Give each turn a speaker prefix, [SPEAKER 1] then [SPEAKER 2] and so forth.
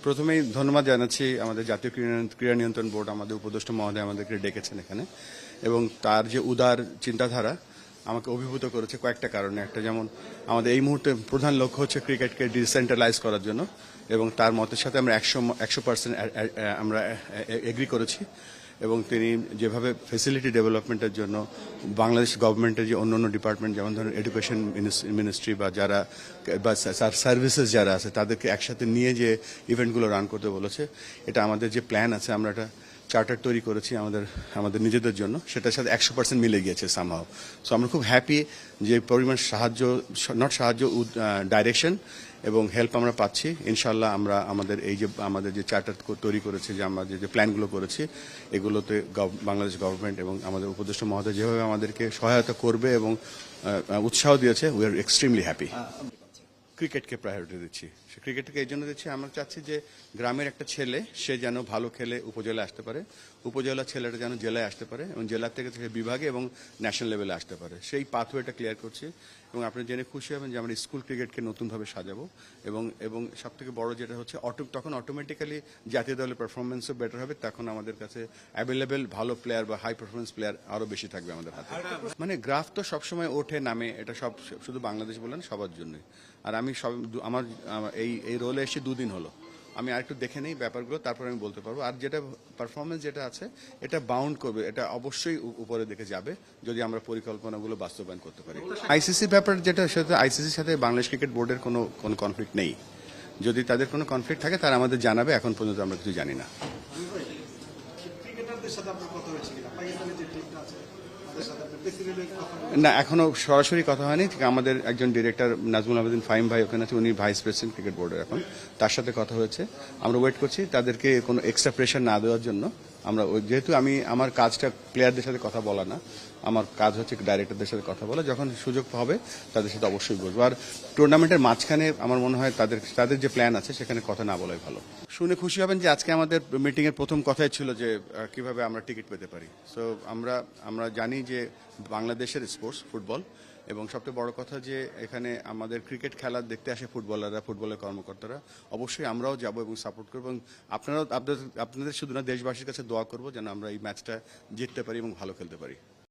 [SPEAKER 1] প্রথমেই ধন্যবাদ জানাচ্ছি আমাদের জাতীয় ক্রীড়া নিয়ন্ত্রণ বোর্ড, আমাদের উপদেষ্টা মহোদয় আমাদেরকে ডেকেছেন এখানে, এবং তার যে উদার চিন্তাধারা আমাকে অভিভূত করেছে কয়েকটা কারণে। একটা যেমন আমাদের এই মুহূর্তে প্রধান লক্ষ্য হচ্ছে ক্রিকেটকে ডিসেন্ট্রালাইজ করার জন্য, এবং তার মতের সাথে আমরা 100% আমরা এগ্রি করেছি। এবং তিনি যেভাবে ফেসিলিটি ডেভেলপমেন্টের জন্য বাংলাদেশ গভর্নমেন্টের যে অন্য ডিপার্টমেন্ট, যেমন ধরুন এডুকেশন মিনিস্ট্রি বা যারা বা সার্ভিসেস যারা আছে, তাদেরকে একসাথে নিয়ে যে ইভেন্টগুলো রান করতে বলেছে, এটা আমাদের যে প্ল্যান আছে, আমরা একটা চার্টার তৈরি করেছি আমাদের নিজেদের জন্য, সেটার সাথে 100% মিলে গিয়েছে সামহাও। সো আমরা খুব হ্যাপি যে পরিমাণ ডাইরেকশন এবং হেল্প আমরা পাচ্ছি। ইনশাল্লাহ আমরা আমাদের যে চার্টার তৈরি করেছি, যে আমরা যে প্ল্যানগুলো করেছি, এগুলোতে বাংলাদেশ গভর্নমেন্ট এবং আমাদের উপদেষ্টা মহোদয় যেভাবে আমাদেরকে সহায়তা করবে এবং উৎসাহ দিয়েছে, উই আর এক্সট্রিমলি হ্যাপি। ক্রিকেটকে প্রায়োরিটি দিচ্ছি। ক্রিকেটকে এই জন্য দিচ্ছি, আমরা চাচ্ছি যে গ্রামের একটা ছেলে সে যেন ভালো খেলে উপজেলায় আসতে পারে, উপজেলা ছেলেটা যেন জেলায় আসতে পারে, এবং জেলা থেকে বিভাগে এবং ন্যাশনাল লেভেলে আসতে পারে। সেই পাথওয়েটা ক্লিয়ার করছি, এবং আপনি জেনে খুশি হবেন যে আমরা স্কুল ক্রিকেটকে নতুনভাবে সাজাবো, এবং সবথেকে বড় যেটা হচ্ছে তখন অটোমেটিক্যালি জাতীয় দলের পারফরমেন্সও বেটার হবে। তখন আমাদের কাছে অ্যাভেলেবেল ভালো প্লেয়ার বা হাই পারফরমেন্স প্লেয়ার আরও বেশি থাকবে আমাদের হাতে। মানে গ্রাফ তো সবসময় ওঠে নামে, এটা শুধু বাংলাদেশ বলেন, সবার জন্যই। আর আমি আমার এই রোলে এসে 2 দিন হলো, আমি আরেকটু দেখে নেই ব্যাপারগুলো, তারপর আমি বলতে পারবো। আর যেটা পারফরমেন্স যেটা আছে, এটা বাউন্ড করবে, এটা অবশ্যই উপরের দিকে যাবে যদি আমরা পরিকল্পনাগুলো বাস্তবায়ন করতে পারি। আইসিসির ব্যাপার যেটা, সেটা আইসিসির সাথে বাংলাদেশ ক্রিকেট বোর্ডের কোনো কনফ্লিক্ট নেই। যদি তাদের কোনো কনফ্লিক্ট থাকে তারা আমাদের জানাবে, এখন পর্যন্ত আমরা কিছু জানি না। না, এখনো সরাসরি কথা হয়নি। আমাদের একজন ডিরেক্টর নাজমুল আবেদিন ফাহিম ভাই ওখানে আছে, উনি ভাইস প্রেসিডেন্ট ক্রিকেট বোর্ডের, এখন তার সাথে কথা হয়েছে। আমরা ওয়েট করছি তাদেরকে কোনো এক্সট্রা প্রেশার না দেওয়ার জন্য। আমরা যেহেতু আমার কাজটা প্লেয়ারদের সাথে কথা বলা না, আমার কাজ হচ্ছে ডাইরেক্টরদের সাথে কথা বলা, যখন সুযোগ হবে তাদের সাথে অবশ্যই বসবো। আর টুর্নামেন্টের মাঝখানে আমার মনে হয় তাদের যে প্ল্যান আছে সেখানে কথা না বলাই ভালো। শুনে খুশি হবেন যে আজকে আমাদের মিটিংয়ের প্রথম কথাই ছিল যে কিভাবে আমরা টিকিট পেতে পারি। সো আমরা জানি যে বাংলাদেশের স্পোর্টস ফুটবল, এবং সবচেয়ে বড় কথা যে এখানে আমাদের ক্রিকেট খেলা দেখতে আসে ফুটবলাররা, ফুটবলের কর্মকর্তারা। অবশ্যই আমরাও যাব এবং সাপোর্ট করবো, এবং আপনাদের শুধু না, দেশবাসীর কাছে দোয়া করবো যেন আমরা এই ম্যাচটা জিততে পারি এবং ভালো খেলতে পারি।